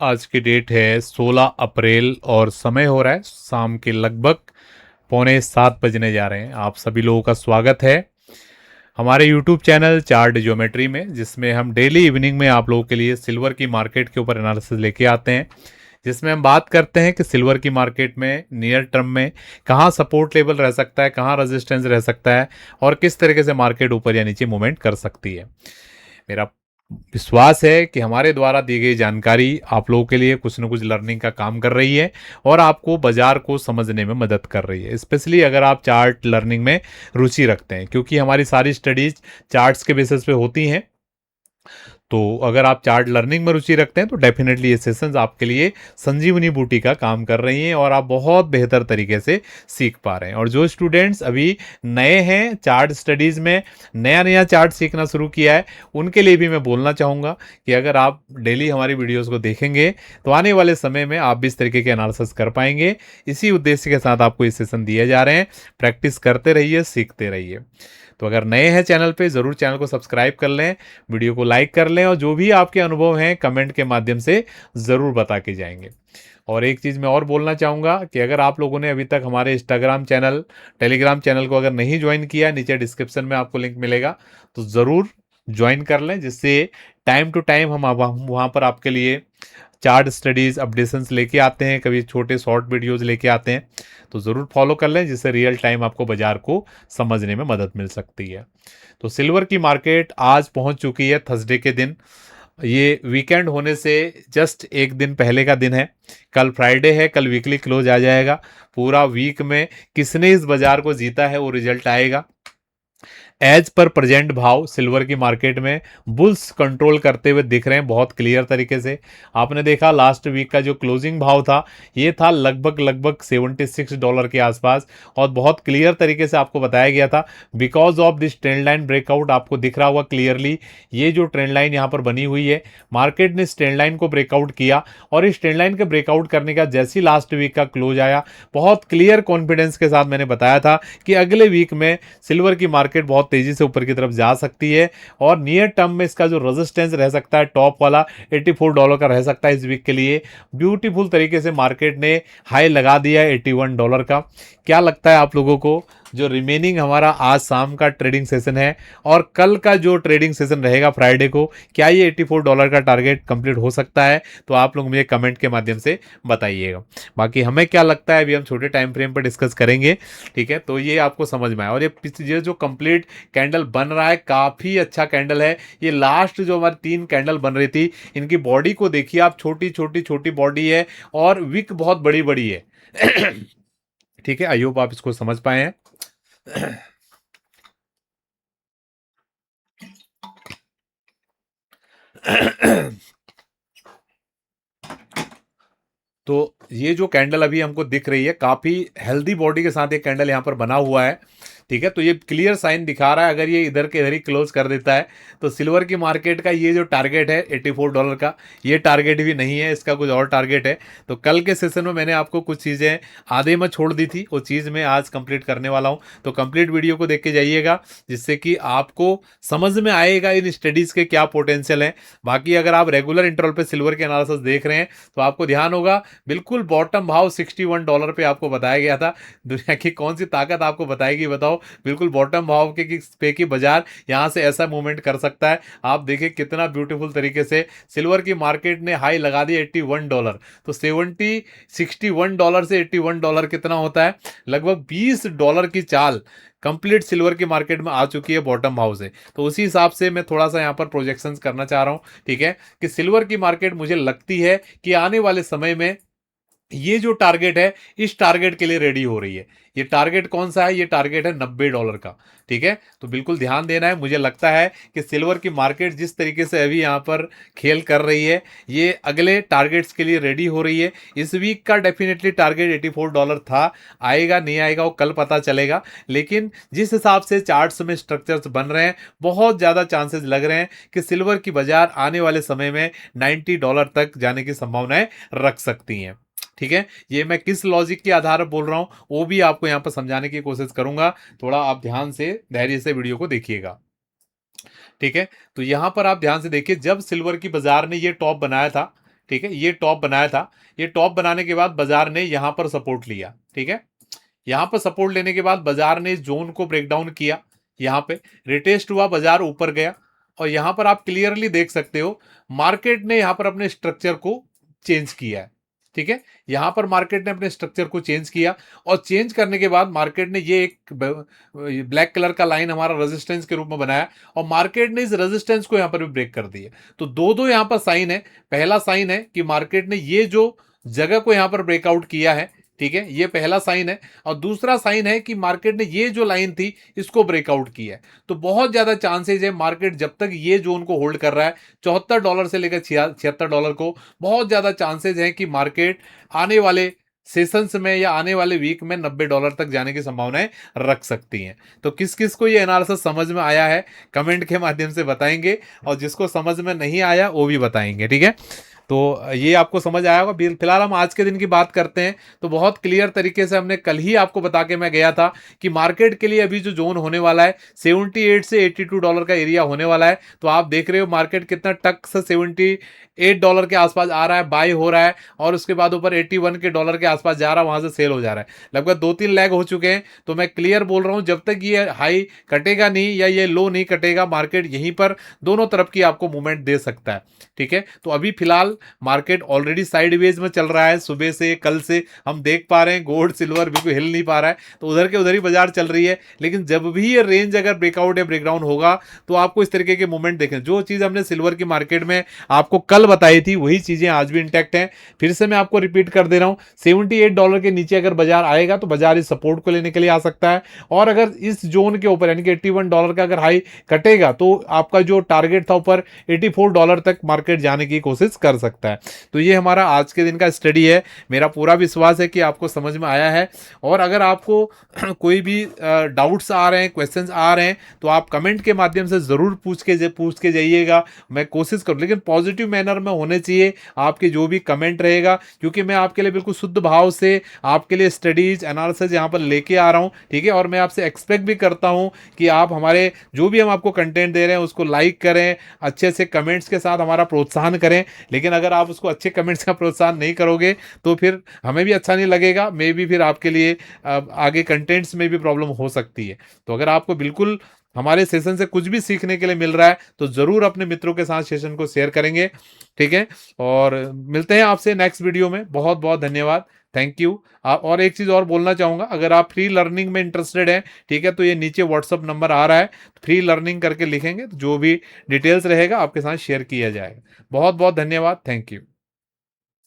आज की डेट है 16 अप्रैल और समय हो रहा है शाम के लगभग 6:45 बजने जा रहे हैं। आप सभी लोगों का स्वागत है हमारे यूट्यूब चैनल चार्ट ज्योमेट्री में, जिसमें हम डेली इवनिंग में आप लोगों के लिए सिल्वर की मार्केट के ऊपर एनालिसिस लेके आते हैं, जिसमें हम बात करते हैं कि सिल्वर की मार्केट में नियर टर्म में कहाँ सपोर्ट लेवल रह सकता है, कहाँ रेजिस्टेंस रह सकता है और किस तरीके से मार्केट ऊपर या नीचे मूवमेंट कर सकती है। मेरा विश्वास है कि हमारे द्वारा दी गई जानकारी आप लोगों के लिए कुछ न कुछ लर्निंग का काम कर रही है और आपको बाजार को समझने में मदद कर रही है, स्पेशली अगर आप चार्ट लर्निंग में रुचि रखते हैं, क्योंकि हमारी सारी स्टडीज चार्ट्स के बेसिस पे होती हैं। तो अगर आप चार्ट लर्निंग में रुचि रखते हैं तो डेफिनेटली ये सेशंस आपके लिए संजीवनी बूटी का काम कर रही हैं और आप बहुत बेहतर तरीके से सीख पा रहे हैं। और जो स्टूडेंट्स अभी नए हैं चार्ट स्टडीज़ में, नया नया चार्ट सीखना शुरू किया है, उनके लिए भी मैं बोलना चाहूँगा कि अगर आप डेली हमारी वीडियोज़ को देखेंगे तो आने वाले समय में आप भी इस तरीके के एनालिसिस कर पाएंगे। इसी उद्देश्य के साथ आपको ये सेशन दिए जा रहे हैं। प्रैक्टिस करते रहिए, सीखते रहिए। तो अगर नए हैं चैनल पे, ज़रूर चैनल को सब्सक्राइब कर लें, वीडियो को लाइक कर लें और जो भी आपके अनुभव हैं कमेंट के माध्यम से ज़रूर बता के जाएंगे। और एक चीज़ मैं और बोलना चाहूँगा कि अगर आप लोगों ने अभी तक हमारे इंस्टाग्राम चैनल, टेलीग्राम चैनल को अगर नहीं ज्वाइन किया, नीचे डिस्क्रिप्शन में आपको लिंक मिलेगा, तो ज़रूर ज्वाइन कर लें, जिससे टाइम टू टाइम हम वहाँ पर आपके लिए चार्ट स्टडीज़ अपडेशंस लेके आते हैं, कभी छोटे शॉर्ट वीडियोज़ लेके आते हैं। तो ज़रूर फॉलो कर लें, जिससे रियल टाइम आपको बाजार को समझने में मदद मिल सकती है। तो सिल्वर की मार्केट आज पहुंच चुकी है थर्सडे के दिन। ये वीकेंड होने से जस्ट एक दिन पहले का दिन है। कल फ्राइडे है, कल वीकली क्लोज आ जाएगा। पूरा वीक में किसने इस बाजार को जीता है वो रिजल्ट आएगा। एज पर प्रेजेंट भाव सिल्वर की मार्केट में बुल्स कंट्रोल करते हुए दिख रहे हैं बहुत क्लियर तरीके से। आपने देखा लास्ट वीक का जो क्लोजिंग भाव था ये था लगभग $76 के आसपास, और बहुत क्लियर तरीके से आपको बताया गया था because of this trend line breakout. आपको दिख रहा होगा क्लियरली ये जो ट्रेंड लाइन यहाँ पर बनी हुई है, मार्केट ने इस ट्रेंड लाइन को ब्रेकआउट किया और इस ट्रेंड लाइन के ब्रेकआउट करने का जैसी लास्ट वीक का क्लोज आया, बहुत क्लियर कॉन्फिडेंस के साथ मैंने बताया था कि अगले वीक में सिल्वर की मार्केट बहुत तेजी से ऊपर की तरफ जा सकती है और नियर टर्म में इसका जो रेजिस्टेंस रह सकता है टॉप वाला $84 का रह सकता है। इस वीक के लिए ब्यूटीफुल तरीके से मार्केट ने हाई लगा दिया है $81 का। क्या लगता है आप लोगों को, जो रिमेनिंग हमारा आज शाम का ट्रेडिंग सेशन है और कल का जो ट्रेडिंग सेशन रहेगा फ्राइडे को, क्या ये $84 का टारगेट कंप्लीट हो सकता है? तो आप लोग मुझे कमेंट के माध्यम से बताइएगा। बाकी हमें क्या लगता है अभी हम छोटे टाइम फ्रेम पर डिस्कस करेंगे, ठीक है? तो ये आपको समझ में आए। और ये जो कंप्लीट कैंडल बन रहा है काफ़ी अच्छा कैंडल है। ये लास्ट जो हमारी 3 कैंडल बन रही थी, इनकी बॉडी को देखिए आप, छोटी छोटी छोटी बॉडी है और विक बहुत बड़ी बड़ी है। ठीक है, आई होप आप इसको समझ पाए हैं। तो ये जो कैंडल अभी हमको दिख रही है, काफ़ी हेल्दी बॉडी के साथ ये कैंडल यहाँ पर बना हुआ है, ठीक है? तो ये क्लियर साइन दिखा रहा है अगर ये इधर के इधर ही क्लोज कर देता है तो सिल्वर की मार्केट का ये जो टारगेट है $84 का, ये टारगेट भी नहीं है, इसका कुछ और टारगेट है। तो कल के सेशन में मैंने आपको कुछ चीज़ें आधे में छोड़ दी थी, वो चीज़ मैं आज कंप्लीट करने वाला हूँ। तो कंप्लीट वीडियो को देख के जाइएगा, जिससे कि आपको समझ में आएगा इन स्टडीज़ के क्या पोटेंशियल हैं। बाकी अगर आप रेगुलर इंटरवल पे सिल्वर के एनालिसिस देख रहे हैं तो आपको ध्यान होगा बिल्कुल बॉटम भाव $61 पे आपको बताया गया था। दुनिया की कौन सी ताकत आपको बताएगी बताओ? बिल्कुल बॉटम भाव के पे की बाजार यहां से ऐसा मूवमेंट कर सकता है। आप देखिए कितना ब्यूटीफुल तरीके से सिल्वर की मार्केट ने हाई लगा दिया $81। तो 61 से $81 कितना होता है? लगभग $20 की चाल कंप्लीट सिल्वर की मार्केट में आ चुकी है बॉटम भाव से। तो उसी हिसाब से मैं थोड़ा सा यहाँ पर प्रोजेक्शंस करना चाह रहा हूँ, ठीक है? कि सिल्वर की मार्केट मुझे लगती है कि आने वाले समय में ये जो टारगेट है इस टारगेट के लिए रेडी हो रही है। ये टारगेट कौन सा है? ये टारगेट है $90 का, ठीक है? तो बिल्कुल ध्यान देना है। मुझे लगता है कि सिल्वर की मार्केट जिस तरीके से अभी यहाँ पर खेल कर रही है, ये अगले टारगेट्स के लिए रेडी हो रही है। इस वीक का डेफिनेटली टारगेट $84 था, आएगा नहीं आएगा वो कल पता चलेगा। लेकिन जिस हिसाब से चार्ट्स में स्ट्रक्चर्स बन रहे हैं, बहुत ज़्यादा चांसेस लग रहे हैं कि सिल्वर की बाजार आने वाले समय में $90 तक जाने की संभावनाएं रख सकती हैं, ठीक है? ये मैं किस लॉजिक के आधार पर बोल रहा हूं वो भी आपको यहां पर समझाने की कोशिश करूंगा। थोड़ा आप ध्यान से धैर्य से वीडियो को देखिएगा, ठीक है? तो यहां पर आप ध्यान से देखिए, जब सिल्वर की बाजार ने ये टॉप बनाया था, ठीक है, ये टॉप बनाया था। ये टॉप बनाने के बाद बाजार ने यहां पर सपोर्ट लिया। ठीक है, यहां पर सपोर्ट लेने के बाद बाजार ने इस जोन को ब्रेक डाउन किया, यहां पे रिटेस्ट हुआ, बाजार ऊपर गया। और यहां पर आप क्लियरली देख सकते हो मार्केट ने यहां पर अपने स्ट्रक्चर को चेंज किया है। ठीक है, यहां पर मार्केट ने अपने स्ट्रक्चर को चेंज किया और चेंज करने के बाद मार्केट ने ये एक ब्लैक कलर का लाइन हमारा रेजिस्टेंस के रूप में बनाया और मार्केट ने इस रेजिस्टेंस को यहां पर भी ब्रेक कर दिया। तो दो दो यहां पर साइन है। पहला साइन है कि मार्केट ने ये जो जगह को यहां पर ब्रेकआउट किया है, ठीक है, ये पहला साइन है। और दूसरा साइन है कि मार्केट ने ये जो लाइन थी इसको ब्रेकआउट किया है। तो बहुत ज्यादा चांसेस है मार्केट जब तक ये जोन को होल्ड कर रहा है $74 से लेकर $76 को, बहुत ज्यादा चांसेस है कि मार्केट आने वाले सेशंस में या आने वाले वीक में $90 तक जाने की संभावनाएं रख सकती हैं। तो किस किस को ये एनालिसिस समझ में आया है कमेंट के माध्यम से बताएंगे, और जिसको समझ में नहीं आया वो भी बताएंगे। ठीक है, तो ये आपको समझ आया होगा। फिलहाल हम आज के दिन की बात करते हैं। तो बहुत क्लियर तरीके से हमने कल ही आपको बता के मैं गया था कि मार्केट के लिए अभी जो जोन होने वाला है 78 से $82 का एरिया होने वाला है। तो आप देख रहे हो मार्केट कितना टक से $78 के आसपास आ रहा है, बाय हो रहा है, और उसके बाद ऊपर $81 के आसपास जा रहा है, वहां से सेल हो जा रहा है। लगभग 2-3 लैग हो चुके हैं। तो मैं क्लियर बोल रहा हूं जब तक ये हाई कटेगा नहीं या ये लो नहीं कटेगा, मार्केट यहीं पर दोनों तरफ की आपको मूवमेंट दे सकता है। ठीक है, तो अभी फिलहाल मार्केट ऑलरेडी साइडवेज में चल रहा है। सुबह से कल से हम देख पा रहे हैं गोल्ड सिल्वर बिल्कुल हिल नहीं पा रहा है, तो उधर के उधर ही बाजार चल रही है। लेकिन जब भी ये रेंज अगर ब्रेकआउट या ब्रेकडाउन होगा तो आपको इस तरीके के मूवमेंट देखें। जो चीज हमने सिल्वर की मार्केट में आपको कल बताई थी वही चीजें आज भी इंटैक्ट हैं। फिर से मैं आपको रिपीट कर दे रहा हूं, $78 के नीचे अगर बाजार आएगा तो बाजार इस सपोर्ट को लेने के लिए आ सकता है। और अगर इस जोन के ऊपर यानी कि $81 का अगर हाई कटेगा तो आपका जो टारगेट था ऊपर $84 तक मार्केट जाने की कोशिश कर सकता है। तो ये हमारा आज के दिन का स्टडी है। मेरा पूरा विश्वास है कि आपको समझ में आया है। और अगर आपको कोई भी डाउट्स आ रहे हैं, क्वेश्चंस आ रहे हैं, तो आप कमेंट के माध्यम से ज़रूर पूछ के जाइएगा। मैं कोशिश करूँ, लेकिन पॉजिटिव मैनर में होने चाहिए आपके जो भी कमेंट रहेगा, क्योंकि मैं आपके लिए बिल्कुल शुद्ध भाव से आपके लिए स्टडीज एनालिसिस यहाँ पर लेके आ रहा हूँ। ठीक है, और मैं आपसे एक्सपेक्ट भी करता हूँ कि आप हमारे जो भी हम आपको कंटेंट दे रहे हैं उसको लाइक करें, अच्छे से कमेंट्स के साथ हमारा प्रोत्साहन करें। लेकिन अगर आप उसको अच्छे कमेंट्स का प्रोत्साहन नहीं करोगे तो फिर हमें भी अच्छा नहीं लगेगा, मे भी फिर आपके लिए आगे कंटेंट्स में भी प्रॉब्लम हो सकती है। तो अगर आपको बिल्कुल हमारे सेशन से कुछ भी सीखने के लिए मिल रहा है तो जरूर अपने मित्रों के साथ सेशन को शेयर करेंगे। ठीक है, और मिलते हैं आपसे नेक्स्ट वीडियो में। बहुत बहुत धन्यवाद, थैंक यू। आप और एक चीज़ और बोलना चाहूँगा, अगर आप फ्री लर्निंग में इंटरेस्टेड हैं, ठीक है, तो ये नीचे व्हाट्सअप नंबर आ रहा है, फ्री लर्निंग करके लिखेंगे तो जो भी डिटेल्स रहेगा आपके साथ शेयर किया जाएगा। बहुत बहुत धन्यवाद, थैंक यू।